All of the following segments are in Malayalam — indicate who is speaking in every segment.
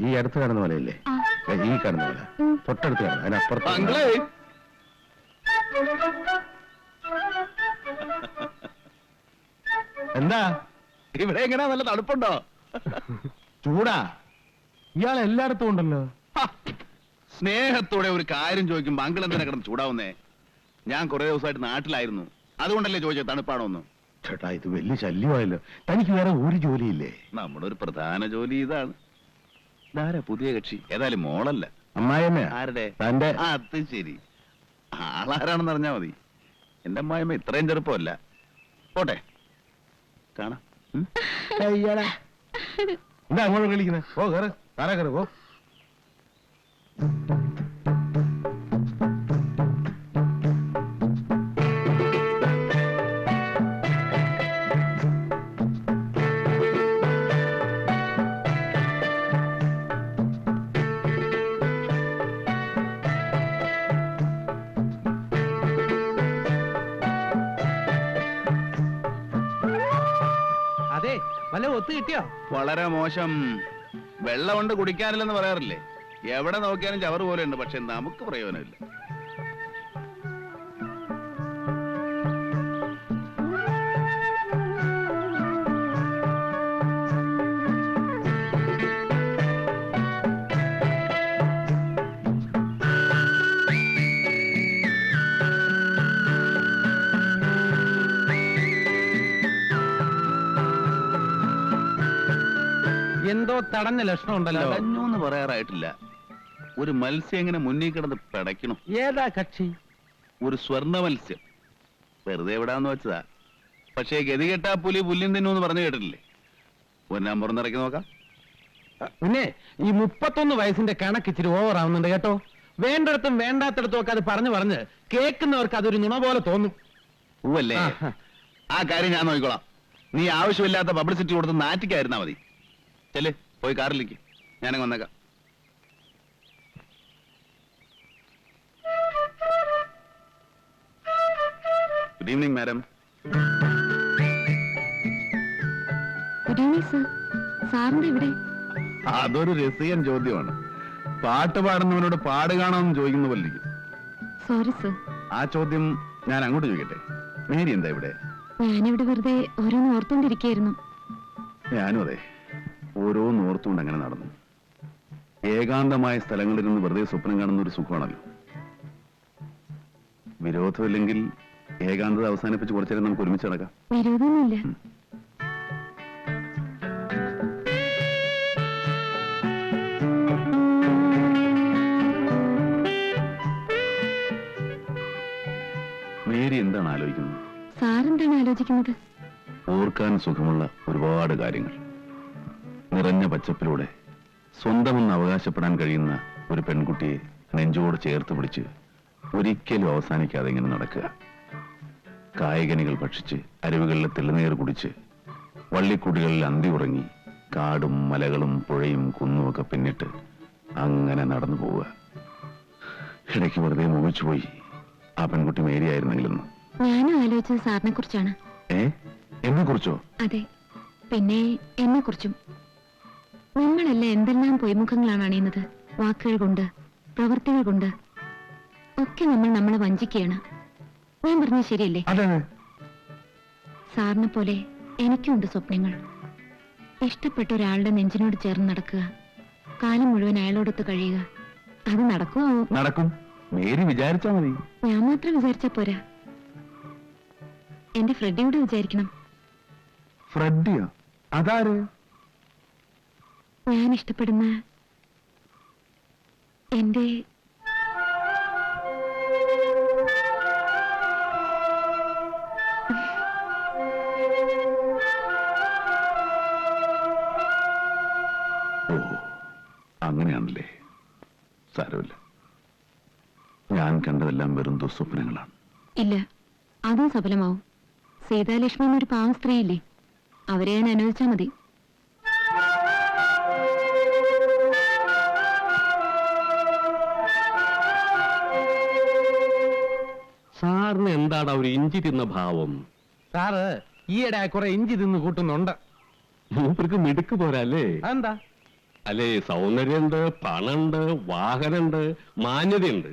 Speaker 1: ഈ അടുത്ത് കാണുന്ന പോലെയല്ലേ? ഈ കാണുന്ന പോലെ തൊട്ടടുത്ത് കാണുന്ന അതിനപ്പുറത്ത്. എന്താ
Speaker 2: ഇവിടെ എങ്ങനെയാ? നല്ല തണുപ്പുണ്ടോ?
Speaker 1: ചൂടാ. ഇയാൾ എല്ലായിടത്തും ഉണ്ടല്ലോ.
Speaker 2: സ്നേഹത്തോടെ ഒരു കാര്യം ചോദിക്കുമ്പോ അങ്കിൾ എന്തിനാ കിടന്ന് ചൂടാവുന്നേ? ഞാൻ കുറെ ദിവസമായിട്ട് നാട്ടിലായിരുന്നു, അതുകൊണ്ടല്ലേ ചോദിച്ചത് തണുപ്പാണോന്ന്.
Speaker 1: ചേട്ടാ, ഇത് വലിയ ശല്യമായല്ലോ. തനിക്ക് വേറെ ഒരു ജോലിയില്ലേ?
Speaker 2: നമ്മുടെ ഒരു പ്രധാന ജോലി ഇതാണ്. ഇതാരാ പുതിയ കക്ഷി? ഏതായാലും മോളല്ല.
Speaker 1: അമ്മായിയമ്മ.
Speaker 2: ആരുടെ?
Speaker 1: തന്റെ.
Speaker 2: അത് ശരി, ആളാരാണെന്ന് അറിഞ്ഞാ മതി. എന്റെ അമ്മായിയമ്മ ഇത്രയും ചെറുപ്പമല്ല. പോട്ടെ, കാണാം.
Speaker 1: എന്താ അങ്ങോട്ട് കളിക്കുന്നത്? ഓ കയറ്, കാറാ കയറ്. ഓ
Speaker 3: അതെ, വല്ല ഒത്തു കിട്ടിയോ?
Speaker 2: വളരെ മോശം. വെള്ളം കൊണ്ട് കുടിക്കാനില്ലെന്ന് പറയാറില്ലേ? എവിടെ നോക്കിയാലും ചവറ് പോലെ ഉണ്ട്, പക്ഷെ നമുക്ക് പ്രയോജനമില്ല.
Speaker 3: എന്തോ തടഞ്ഞ ലക്ഷണം ഉണ്ടല്ലോ.
Speaker 2: തടഞ്ഞൂന്ന് പറയാറായിട്ടില്ല. ഒരു മത്സ്യം എങ്ങനെ മുന്നിൽ കിടന്ന് പിടയ്ക്കണം.
Speaker 3: ഏതാ കക്ഷി?
Speaker 2: ഒരു സ്വർണ്ണ മത്സ്യം. വെറുതെ എവിടാന്ന് വെച്ചതാ. പക്ഷേ ഗതികെട്ടാ പുലി പുല്ലിൻ തിന്നൂന്ന് പറഞ്ഞു കേട്ടിട്ടില്ലേ? പൊന്നാൻ പുറന്നിറക്കി നോക്കാം.
Speaker 3: പിന്നെ ഈ 31 വയസ്സിന്റെ കണക്ക് ഇച്ചിരി ഓവർ ആവുന്നുണ്ട് കേട്ടോ. വേണ്ടിടത്തും വേണ്ടാത്തിടത്തും ഒക്കെ അത് പറഞ്ഞ് കേൾക്കുന്നവർക്ക് അതൊരു നുണ പോലെ തോന്നും.
Speaker 2: പൂവല്ലേ? ആ കാര്യം ഞാൻ നോക്കിക്കോളാം. നീ ആവശ്യമില്ലാത്ത പബ്ലിസിറ്റി കൊടുത്ത് നാറ്റിക്കായിരുന്നാ മതി. ചെല്, പോയി കാറിലേക്ക്. ഞാനങ്ങ് വന്നേക്കാം. Good evening madam.
Speaker 4: Good evening sir. സാറിന്റെ ഇവിടെ?
Speaker 2: അതൊരു രസീയൻ ചോദ്യമാണ്. പാട്ട് പാടുന്നവനോട് പാട് കാണാമെന്ന് ചോദിക്കുന്ന പോലെ ഇരിക്കും.
Speaker 4: Sorry sir.
Speaker 2: ആ ചോദ്യം ഞാൻ അങ്ങോട്ട് ചോദിക്കട്ടെ. മേരി എന്താ ഇവിടെ?
Speaker 4: ഞാനിവിടെ വെറുതെ ഓരോന്ന് ഓർത്തോണ്ടിരിക്കുകയായിരുന്നു.
Speaker 2: ഞാനും അതെ, ഓരോന്നോർത്തുകൊണ്ട് അങ്ങനെ നടന്നു. ഏകാന്തമായ സ്ഥലങ്ങളിൽ നിന്ന് വെറുതെ സ്വപ്നം കാണുന്ന ഒരു സുഖമാണല്ലോ. വിരോധമില്ലെങ്കിൽ ഏകാന്തത അവസാനിപ്പിച്ച് കുറച്ചേരം നമുക്ക് ഒരുമിച്ച് നടക്കാം.
Speaker 4: വിരോധമൊന്നുമില്ല.
Speaker 2: മേരി എന്താണ് ആലോചിക്കുന്നത്?
Speaker 4: സാറെന്താണ് ആലോചിക്കുന്നത്?
Speaker 2: ഓർക്കാൻ സുഖമുള്ള ഒരുപാട് കാര്യങ്ങൾ. നിറഞ്ഞ പച്ചപ്പിലൂടെ സ്വന്തമെന്ന് അവകാശപ്പെടാൻ കഴിയുന്ന ഒരു പെൺകുട്ടിയെ നെഞ്ചോട് ചേർത്ത് പിടിച്ച് ഒരിക്കലും അവസാനിക്കാതെ ഇങ്ങനെ നടക്കുക. കായകനികൾ ഭക്ഷിച്ച് അരുവികളിലെ തെളിനീർ കുടിച്ച് വള്ളിക്കുടികളിൽ അന്തി ഉറങ്ങി കാടും മലകളും പുഴയും കുന്നുമൊക്കെ പിന്നിട്ട് അങ്ങനെ നടന്നു പോവുക. ഇടയ്ക്ക് വെറുതെ മോഹിച്ചുപോയി ആ പെൺകുട്ടി മേരിയായിരുന്നെങ്കിലെന്ന്.
Speaker 4: ഞാനും ആലോചിച്ചത് സാറിനെ കുറിച്ചാണ്.
Speaker 2: എന്നെ കുറിച്ചോ?
Speaker 4: അതെ, പിന്നെ എന്നെ കുറിച്ചും. നമ്മളല്ല എന്തെല്ലാം പൊയ്മുഖങ്ങളാണ് അണിയുന്നത്. വാക്കുകൾ കൊണ്ട്, പ്രവൃത്തികൾ കൊണ്ട് ഒക്കെ നമ്മൾ നമ്മളെ വഞ്ചിക്കുകയാണ്. ഞാൻ പറഞ്ഞത് ശരിയല്ലേ? സാറിനെ പോലെ എനിക്കുണ്ട് സ്വപ്നങ്ങൾ. ഇഷ്ടപ്പെട്ട ഒരാളുടെ നെഞ്ചിനോട് ചേർന്ന് നടക്കുക, കാലം മുഴുവൻ അയാളോടൊത്ത് കഴിയുക. അത് നടക്കുമോ?
Speaker 2: നടക്കും. മേരി വിചാരിച്ചാ മതി.
Speaker 4: ഞാൻ മാത്രം വിചാരിച്ചാ പോരാ, എന്റെ ഫ്രെഡിയോട് വിചാരിക്കണം.
Speaker 2: ഫ്രെഡിയോ? അതാര്?
Speaker 4: ഞാൻ ഇഷ്ടപ്പെടുന്ന എന്റെ
Speaker 2: അങ്ങനെയാണല്ലേ? സാരമില്ല, ഞാൻ കണ്ടതെല്ലാം വെറും ദുസ്വപ്നങ്ങളാണ്.
Speaker 4: ഇല്ല, അതും സഫലമാവും. സീതാലക്ഷ്മി എന്നൊരു പാവം സ്ത്രീയില്ലേ, അവരെ ഞാൻ അനുവദിച്ചാ മതി.
Speaker 1: സാറിന് എന്താണ് ഒരു ഇഞ്ചി തിന്ന ഭാവം?
Speaker 3: സാറ് ഈയിടെ കുറെ ഇഞ്ചി തിന്ന് കൂട്ടുന്നുണ്ട്.
Speaker 1: മൂപ്പർക്ക് മിടുക്ക് പോരല്ലേ?
Speaker 3: അതെന്താ?
Speaker 5: അല്ലേ, സൗന്ദര്യമുണ്ട്, പണമുണ്ട്, വാഹനമുണ്ട്, മാന്യതയുണ്ട്.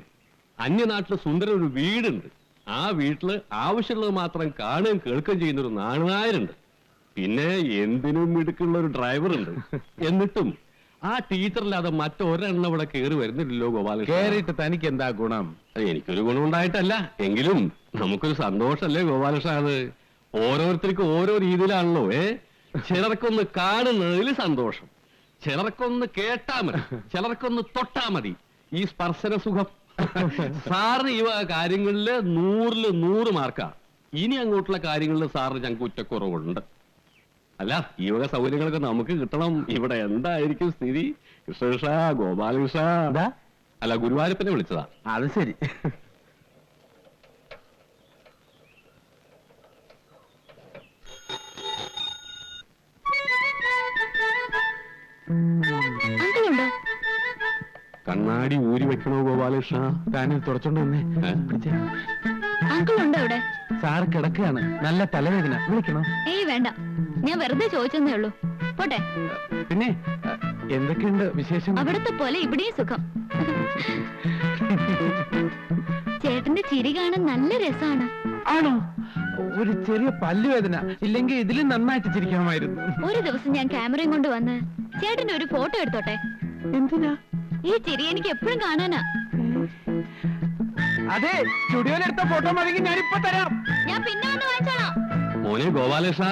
Speaker 5: അന്യനാട്ടില് സുന്ദര ഒരു വീടുണ്ട്. ആ വീട്ടില് ആവശ്യമുള്ളത് മാത്രം കാണുകയും കേൾക്കുകയും ചെയ്യുന്ന ഒരു നാണുനായരുണ്ട്. പിന്നെ എന്തിനും മിടുക്കുള്ള ഒരു ഡ്രൈവറുണ്ട്. എന്നിട്ടും ആ ടീച്ചറില്ലാതെ മറ്റൊരെണ്ണം ഇവിടെ കയറി വരുന്നില്ലല്ലോ ഗോപാലകൃഷ്ണൻ.
Speaker 3: കേറിയിട്ട് തനിക്ക് എന്താ ഗുണം?
Speaker 5: എനിക്കൊരു ഗുണമുണ്ടായിട്ടല്ല, എങ്കിലും നമുക്കൊരു സന്തോഷല്ലേ ഗോപാലകൃഷ്ണ. അത് ഓരോരുത്തർക്കും ഓരോ രീതിയിലാണല്ലോ. ചിലർക്കൊന്ന് കാണുന്നതിൽ സന്തോഷം, ചിലർക്കൊന്ന് കേട്ടാ മതി, ചിലർക്കൊന്ന് തൊട്ടാ മതി. ഈ സ്പർശന സുഖം. സാറിന് ഈ കാര്യങ്ങളില് 100-ല് 100 മാർക്കാ. ഇനി അങ്ങോട്ടുള്ള കാര്യങ്ങളിൽ സാറിന് ഞങ്ങൾക്ക് കുറ്റക്കുറവുണ്ട്. അല്ല, ഈ വക സൗകര്യങ്ങളൊക്കെ നമുക്ക് കിട്ടണം. ഇവിടെ എന്തായിരിക്കും സ്ഥിതി? കൃഷ്ണകൃഷ്ണ, ഗോപാലകൃഷ്ണ. അല്ല, ഗുരുവായൂരപ്പനെ വിളിച്ചതാ.
Speaker 3: അത് ശരി.
Speaker 4: അങ്കിളുണ്ടോ?
Speaker 5: കണ്ണാടി ഊരി വെക്കണോ ഗോപാലകൃഷ്ണ?
Speaker 3: താനിൽ തുറച്ചോണ്ട് വന്നേ.
Speaker 4: അങ്കിളുണ്ടോ ഇവിടെ?
Speaker 3: സാറ് കിടക്കുകയാണ്, നല്ല തലവേദന. വിളിക്കണോ?
Speaker 4: ഏയ് വേണ്ട, ഞാൻ വെറുതെ ചോദിച്ചെന്നേ ഉള്ളൂ. പോട്ടെ.
Speaker 3: പിന്നെ എന്തൊക്കെയുണ്ട് വിശേഷം?
Speaker 4: അവിടത്തെ പോലെ ഇവിടെയും സുഖം. ചേട്ടന്റെ ചിരി കാണാൻ നല്ല രസമാണ്.
Speaker 3: ആണോ? ഒരു ചെറിയ പല്ലുവേദന, ഇല്ലെങ്കിൽ ഇതിലും നന്നായിട്ട് ചിരിക്കാമായിരുന്നു.
Speaker 4: ഒരു ദിവസം ഞാൻ ക്യാമറയും കൊണ്ട് വന്ന് ചേട്ടന്റെ ഒരു ഫോട്ടോ എടുത്തോട്ടെ?
Speaker 3: എന്തിനാ?
Speaker 4: ഈ ചിരി എനിക്ക് എപ്പോഴും കാണാനാ.
Speaker 3: അതെ, സ്റ്റുഡിയോയിലെടുത്ത ഫോട്ടോ മതി, ഞാനിപ്പോ തരാം.
Speaker 4: ഞാൻ പിന്നെ വന്ന് വാങ്ങിച്ചോളാം.
Speaker 5: മോനെ ഗോപാലകൃഷ്ണ,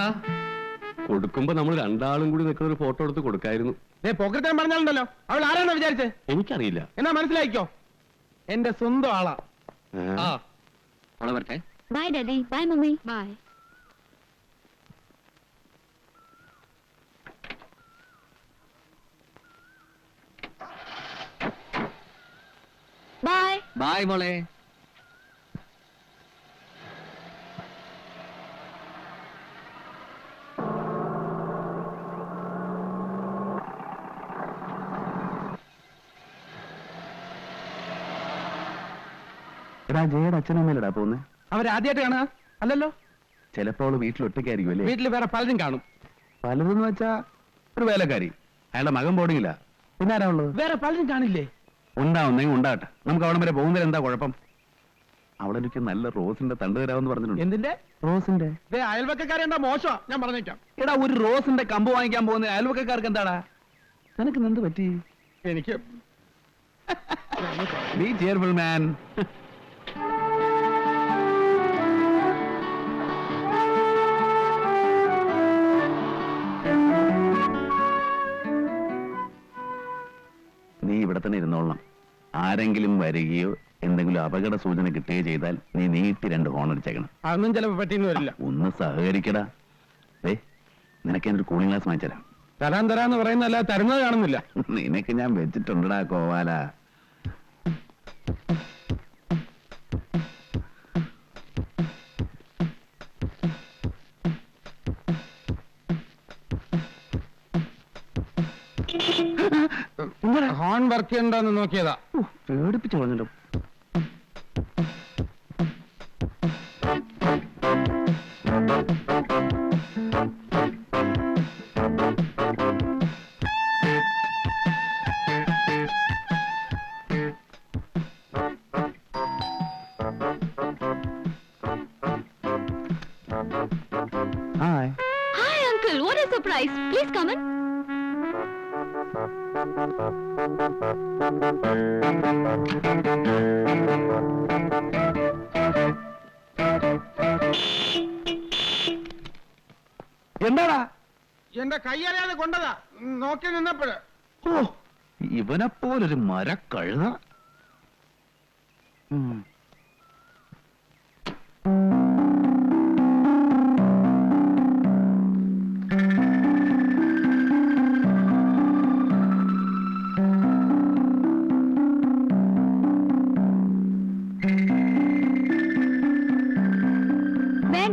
Speaker 5: കൊടുക്കുമ്പോ നമ്മൾ രണ്ടാളും കൂടി നിൽക്കുന്ന ഒരു ഫോട്ടോ എടുത്ത് കൊടുക്കായിരുന്നു.
Speaker 3: പോക്കറ്റാൻ പറഞ്ഞാലുണ്ടല്ലോ, അവൾ ആരാണോ വിചാരിച്ചേ?
Speaker 5: എനിക്കറിയില്ല.
Speaker 3: എന്നാ മനസ്സിലായിക്കോ, എന്റെ സ്വന്തം ആളാ. ആ,
Speaker 5: വരട്ടെ.
Speaker 4: Bye daddy. Bye mummy. Bye. Bye.
Speaker 6: Bye മോളെ.
Speaker 1: എടാ, ജയുടെ അച്ഛനമ്മയിലടാ പോന്നെ?
Speaker 3: അവരാദ്യമായിട്ട് കാണുക അല്ലല്ലോ.
Speaker 1: ചിലപ്പോ അവള് വീട്ടിലൊറ്റയ്ക്കായിരിക്കും അല്ലേ?
Speaker 3: വീട്ടിൽ വേറെ പലരും കാണും.
Speaker 1: പലതെന്ന് വെച്ചാ ഒരു വേലക്കാരി, അയാളുടെ മകൻ ബോർഡിങ്ങില്ല. പിന്നെ ആരാ ഉള്ളത്?
Speaker 3: വേറെ പലരും കാണില്ലേ?
Speaker 1: ഉണ്ടാവുന്നെങ്കിൽ ഉണ്ടാകട്ടെ. നമുക്ക് അവിടെ വരെ പോകുന്നതിൽ എന്താ കുഴപ്പം? അവളെനിക്ക് നല്ല റോസിന്റെ തണ്ട് തരാമെന്ന് പറഞ്ഞിട്ടുണ്ട്.
Speaker 3: എന്തിന്റെ?
Speaker 1: റോസിന്റെ.
Speaker 3: അയൽവക്കാരെന്താ മോശമാ, ഞാൻ പറഞ്ഞേക്കാം.
Speaker 1: എടാ, ഒരു റോസിന്റെ കമ്പ് വാങ്ങിക്കാൻ പോകുന്ന അയൽവക്കാർക്ക് എന്താടാ? നിനക്ക് എന്ത് പറ്റി?
Speaker 3: എനിക്ക്
Speaker 1: ബി ചെയർഫുൾ മാൻ. നീ ഇവിടെ തന്നെ ഇരുന്നോളണം. ആരെങ്കിലും വരികയോ എന്തെങ്കിലും അപകട സൂചന കിട്ടുകയോ ചെയ്താൽ നീ നീട്ടി 2 ഹോൺ അടിച്ചേക്കണം.
Speaker 3: അതൊന്നും ചിലപ്പോ പറ്റിയെന്ന് വരില്ല.
Speaker 1: ഒന്ന് സഹകരിക്കടാ. നിനക്ക് എന്നൊരു കൂളിംഗ് ഗ്ലാസ് വാങ്ങിച്ചരാം.
Speaker 3: തരാന്ന് പറയുന്നല്ല, തരുന്നത് കാണുന്നില്ല.
Speaker 1: നിനക്ക് ഞാൻ വെച്ചിട്ടുണ്ടടാ കോവാല.
Speaker 3: ഹോൺ വർക്ക് ചെയ്യണ്ടോന്ന് നോക്കിയതാ.
Speaker 1: പേടിപ്പിച്ചു പറഞ്ഞല്ലോ. Hi.
Speaker 4: Hi uncle, what a surprise. Please come in.
Speaker 1: എന്താടാ?
Speaker 3: എന്റെ കൈയറിയാതെ കൊണ്ടതാ, നോക്കി നിന്നപ്പോഴ്.
Speaker 1: ഓ, ഇവനെപ്പോലൊരു മരക്കഴുത.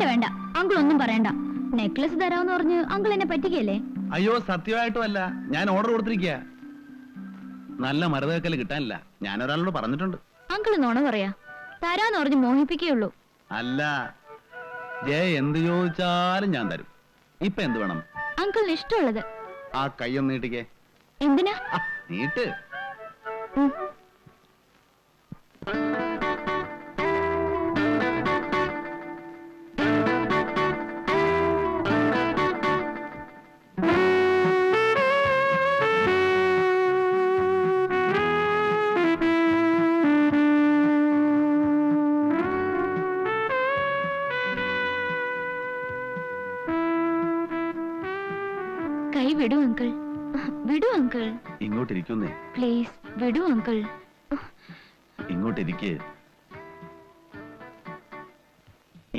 Speaker 4: വേണ്ട, അങ്കിൾ ഒന്നും പറയണ്ട. നെക്ലസ് തരാമെന്ന് പറഞ്ഞ് അങ്കിൾ എന്നെ പറ്റിക്കല്ലേ?
Speaker 1: അയ്യോ, സത്യമായിട്ടും അല്ല, ഞാൻ ഓർഡർ കൊടുത്തിരിക്കുക. നല്ല മരതക്കല് കിട്ടാനില്ല, ഞാൻ ഒരാളോട് പറഞ്ഞിട്ടുണ്ട്.
Speaker 4: അങ്കിൾ നോണ പറയാ, തരാന്ന് പറഞ്ഞ് മോഹിപ്പിക്കുകയുള്ളൂ.
Speaker 1: അല്ല, ജയ എന്ത് ചോദിച്ചാലും ഞാൻ തരും. ഇപ്പൊ എന്ത് വേണം?
Speaker 4: അങ്കിളിന് ഇഷ്ടമുള്ളത്.
Speaker 1: ആ കൈയൊന്ന് നീട്ടിക്കേ.
Speaker 4: എന്തിനാ?
Speaker 1: ആ, നീട്ട്.
Speaker 4: ഉം. കൈ വിടൂ അങ്കിൾ, വിടൂ അങ്കിൾ,
Speaker 1: ഇങ്ങോട്ടിരിക്കുന്നേ,
Speaker 4: പ്ലീസ് വിടൂ അങ്കിൾ.
Speaker 1: ഇങ്ങോട്ടിരിക്ക്.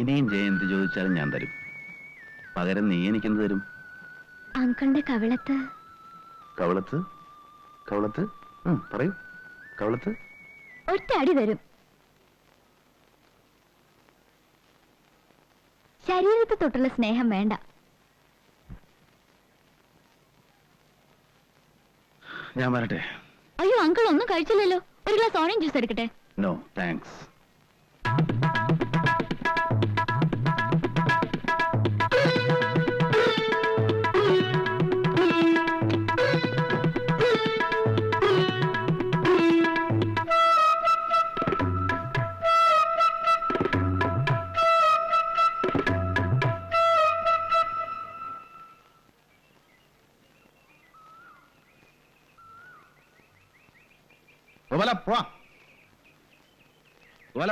Speaker 1: ഇനിയും ജയന്തി ചോദിച്ചാലും ഞാൻ തരും. പകരം നീ എനിക്കെന്ത് തരും?
Speaker 4: അങ്കിളിന്റെ കവിളത്ത്
Speaker 1: കവളത്ത്? കവളത്ത്? പറയൂ. കവളത്ത്?
Speaker 4: ഒറ്റ അടി തരും. ശരീരത്തെ തൊട്ടുള്ള സ്നേഹം വേണ്ട.
Speaker 1: ഞാൻ വരട്ടെ?
Speaker 4: അയ്യോ അങ്കിൾ ഒന്നും കഴിച്ചില്ലല്ലോ. ഒരു ഗ്ലാസ് ഓറഞ്ച് ജ്യൂസ് എടുക്കട്ടെ?
Speaker 1: No thanks.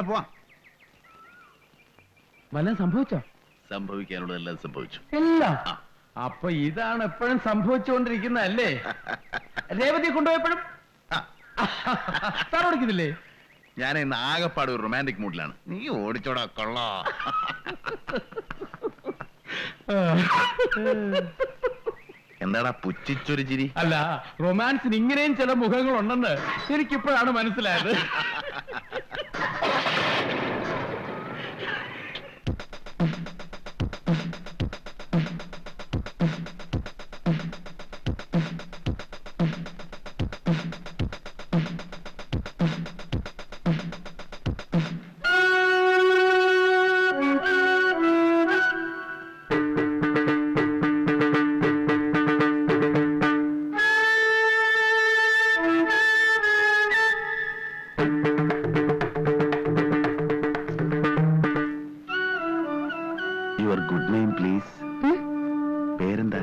Speaker 1: പോവാം.
Speaker 3: വല്ലതും സംഭവിച്ചോ?
Speaker 1: സംഭവിക്കാനുള്ളതെല്ലാം സംഭവിച്ചു.
Speaker 3: ഇല്ല. അപ്പൊ ഇതാണ് എപ്പോഴും സംഭവിച്ചുകൊണ്ടിരിക്കുന്നതല്ലേ? രേവതി കൊണ്ടുപോയപ്പോഴും താൻ ഓടിക്കുന്നില്ലേ?
Speaker 1: ഞാൻ ഇന്ന് ആകെപ്പാട് ഒരു റൊമാൻറ്റിക് മൂഡിലാണ്. നീ ഓടിച്ചോടാ കൊള്ളാ. എന്താടാ പുച്ഛിച്ചൊരു ചിരി?
Speaker 3: അല്ല, റൊമാൻസിന് ഇങ്ങനെയും ചില മുഖങ്ങളുണ്ടെന്ന് എനിക്കിപ്പോഴാണ് മനസ്സിലായത്.
Speaker 1: Your good name please. പേരെന്താ?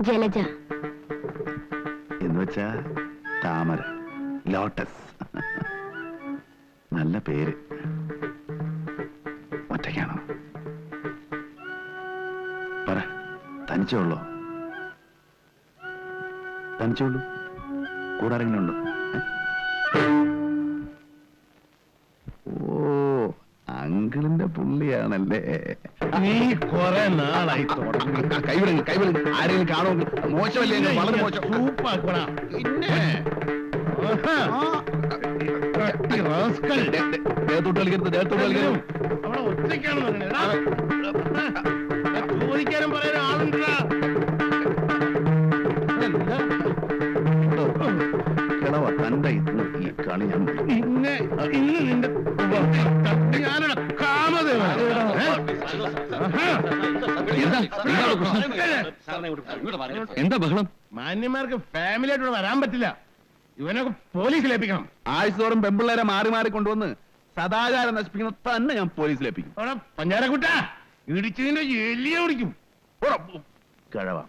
Speaker 4: ജലജ.
Speaker 1: എന്ന് വെച്ചാ താമര, ലോട്ടസ്. നല്ല പേര്. ഒറ്റയ്ക്കാണോ? പറ, തനിച്ചുള്ളോ? തനിച്ചുള്ളൂ? കൂടെ ആരെങ്കിലും ഉണ്ടോ? ഓ, അങ്കിളിന്റെ പുള്ളിയാണല്ലേ.
Speaker 3: നീ കുറെ നാളായി തുടങ്ങി.
Speaker 1: കൈവിടും ആരെങ്കിലും കാണോ? മോശമല്ലേ? വളരെ മോശം.
Speaker 3: സൂപ്പാക്കണ.
Speaker 1: പിന്നെ
Speaker 3: റാസ്കൽ.
Speaker 1: ദേഹത്തോട്ട് കളിക്കരുത്, ദേഹത്തോട്ട് കളിക്കരുത്.
Speaker 3: അവിടെ ഒറ്റയ്ക്കാണ് ചോദിക്കാനും പറയാനും ആളുണ്ടാ.
Speaker 1: കിളവ തന്റെ ഈ കളി ഞാൻ
Speaker 3: ഇന്ന് നിന്റെ ഞാനൊരു
Speaker 5: എന്താ ബഹളം?
Speaker 3: മാന്യന്മാർക്ക് ഫാമിലി ആയിട്ട് വരാൻ പറ്റില്ല. ഇവനൊക്കെ പോലീസിലേപ്പിക്കണം.
Speaker 1: ആഴ്ചതോറും പെമ്പിള്ളേരെ മാറി മാറി കൊണ്ടുവന്ന് സദാചാരം നശിപ്പിക്കുന്ന തന്നെ ഞാൻ പോലീസിലേപ്പിക്കും.
Speaker 3: അവിടെ പഞ്ചാരക്കുട്ട ഇടിച്ചതിന്റെ എല്ലിയെ ഓടിക്കും.
Speaker 1: കിഴവ